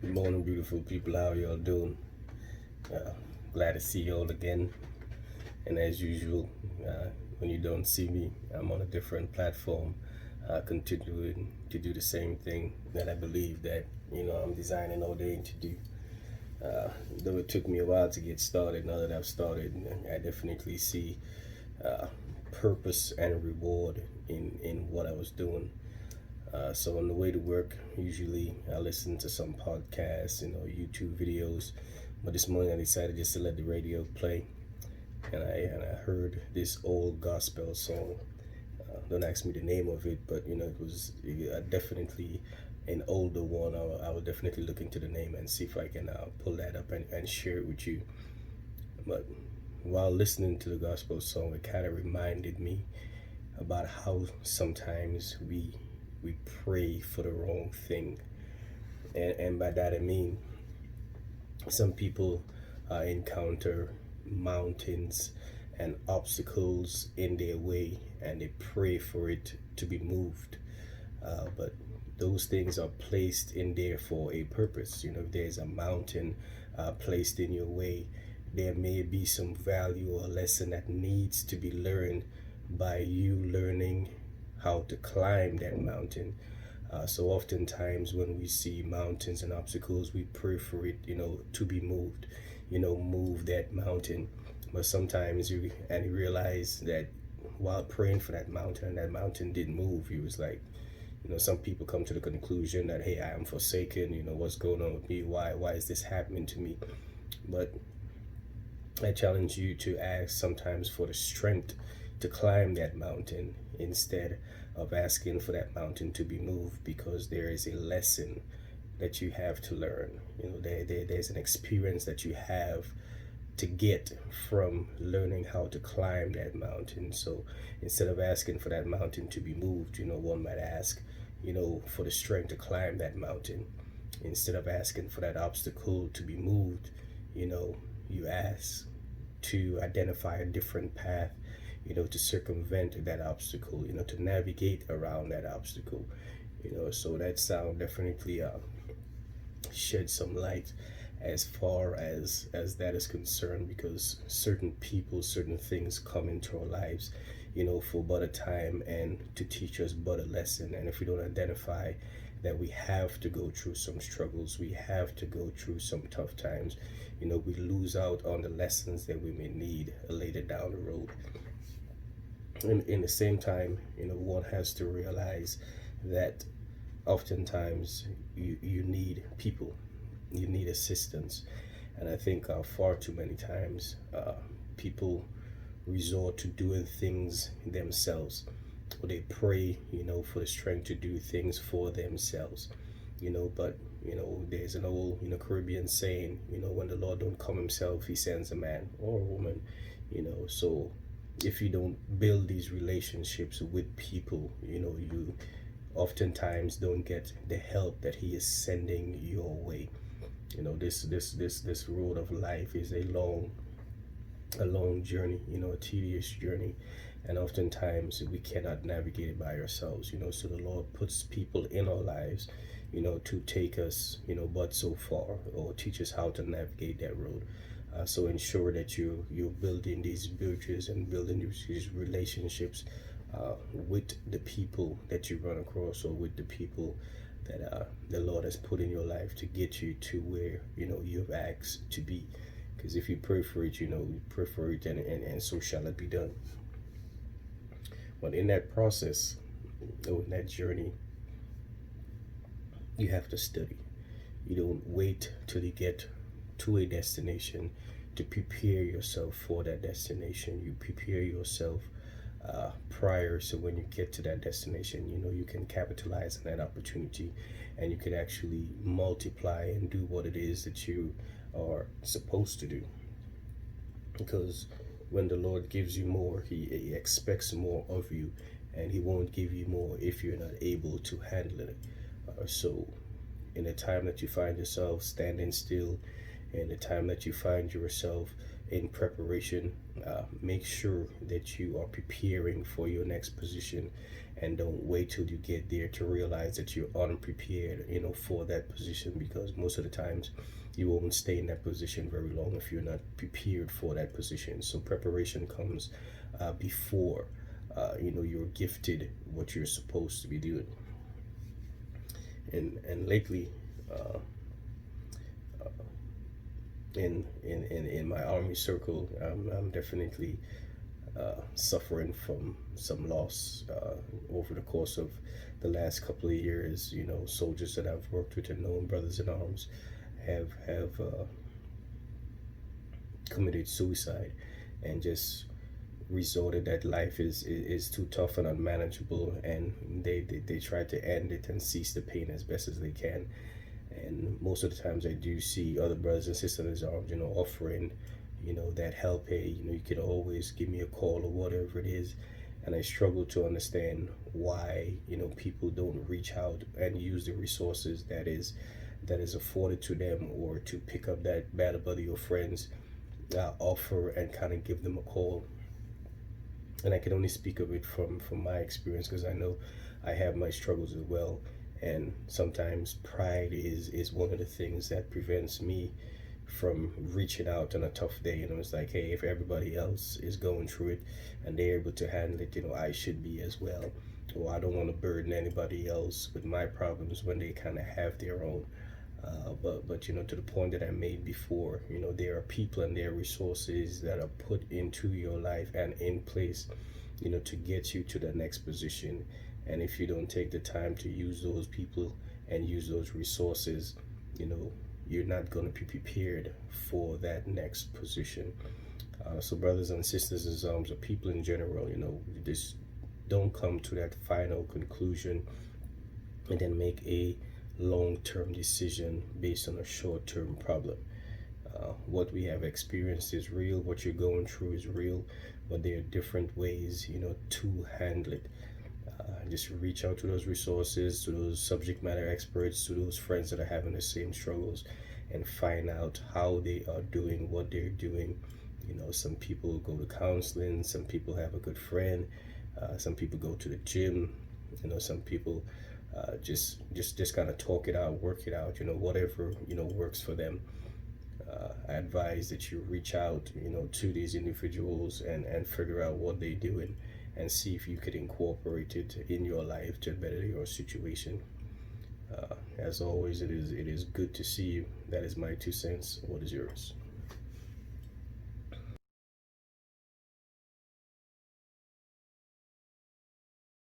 Good morning, beautiful people. How y'all doing? Uh, Glad to see y'all again. And as usual, when you don't see me, I'm on a different platform, continuing to do the same thing that I believe that I'm designing all day to do. Though it took me a while to get started, now that I've started, I definitely see uh, purpose and reward in what I was doing. So on the way to work, usually I listen to some podcasts, YouTube videos. But this morning I decided just to let the radio play, and I heard this old gospel song. Don't ask me the name of it, but it was definitely an older one. I will definitely look into the name and see if I can pull that up and share it with you. But while listening to the gospel song, it kind of reminded me about how sometimes we pray for the wrong thing, and by that I mean some people encounter mountains and obstacles in their way, and they pray for it to be moved. But those things are placed in there for a purpose. If there's a mountain placed in your way, there may be some value or lesson that needs to be learned by you learning how to climb that mountain. So oftentimes when we see mountains and obstacles, we pray for it, to be moved, move that mountain. But sometimes you realize that while praying for that mountain and that mountain didn't move, he was like, some people come to the conclusion that, hey, I am forsaken, what's going on with me? Why is this happening to me? But I challenge you to ask sometimes for the strength to climb that mountain instead of asking for that mountain to be moved, because there is a lesson that you have to learn. There's an experience that you have to get from learning how to climb that mountain. So instead of asking for that mountain to be moved, one might ask, for the strength to climb that mountain. Instead of asking for that obstacle to be moved, you ask to identify a different path, to circumvent that obstacle, to navigate around that obstacle. So that sound definitely shed some light as far as that is concerned, because certain people, certain things come into our lives, for but a time and to teach us but a lesson. And if we don't identify that we have to go through some struggles, we have to go through some tough times, we lose out on the lessons that we may need later down the road. In the same time, one has to realize that oftentimes you need people, you need assistance. And I think far too many times people resort to doing things themselves, or they pray, for the strength to do things for themselves. But there's an old Caribbean saying, when the Lord don't come himself, he sends a man or a woman. So if you don't build these relationships with people, you oftentimes don't get the help that he is sending your way. This road of life is a long journey, a tedious journey, and oftentimes we cannot navigate it by ourselves. So the Lord puts people in our lives, to take us, but so far, or teach us how to navigate that road. So ensure that you're building these bridges and building these relationships with the people that you run across, or with the people that the Lord has put in your life to get you to where you've asked to be. Because if you pray for it, you pray for it, and so shall it be done. But in that process, or in that journey, you have to study. You don't wait till you get to a destination to prepare yourself for that destination. You prepare yourself prior, so when you get to that destination, you can capitalize on that opportunity, and you can actually multiply and do what it is that you are supposed to do. Because when the Lord gives you more, he expects more of you, and he won't give you more if you're not able to handle it. So in the time that you find yourself standing still, in the time that you find yourself in preparation. Make sure that you are preparing for your next position, and don't wait till you get there to realize that you're unprepared, for that position, because most of the times you won't stay in that position very long if you're not prepared for that position. So preparation comes before you're gifted what you're supposed to be doing. And lately, in my army circle, I'm definitely suffering from some loss over the course of the last couple of years. Soldiers that I've worked with and known, brothers in arms, have committed suicide, and just resorted that life is too tough and unmanageable, and they try to end it and cease the pain as best as they can. And most of the times I do see other brothers and sisters in arms, offering, that help. Hey, you can always give me a call or whatever it is. And I struggle to understand why, people don't reach out and use the resources that is afforded to them, or to pick up that bad buddy or friends offer and kind of give them a call. And I can only speak of it from my experience, because I know I have my struggles as well. And sometimes pride is one of the things that prevents me from reaching out on a tough day. It's like, hey, if everybody else is going through it and they're able to handle it, I should be as well. Or I don't want to burden anybody else with my problems when they kind of have their own. But to the point that I made before, there are people and there are resources that are put into your life and in place, to get you to the next position. And if you don't take the time to use those people and use those resources, you're not going to be prepared for that next position. So brothers and sisters in arms, or people in general, just don't come to that final conclusion and then make a long-term decision based on a short-term problem. What we have experienced is real. What you're going through is real, but there are different ways, to handle it. Just reach out to those resources, to those subject matter experts, to those friends that are having the same struggles, and find out how they are doing what they're doing. Some people go to counseling, some people have a good friend, some people go to the gym, some people just kind of talk it out, work it out, whatever works for them. I advise that you reach out to these individuals and figure out what they're doing, and see if you could incorporate it in your life to better your situation. As always, it is good to see you. That is my 2 cents. What is yours?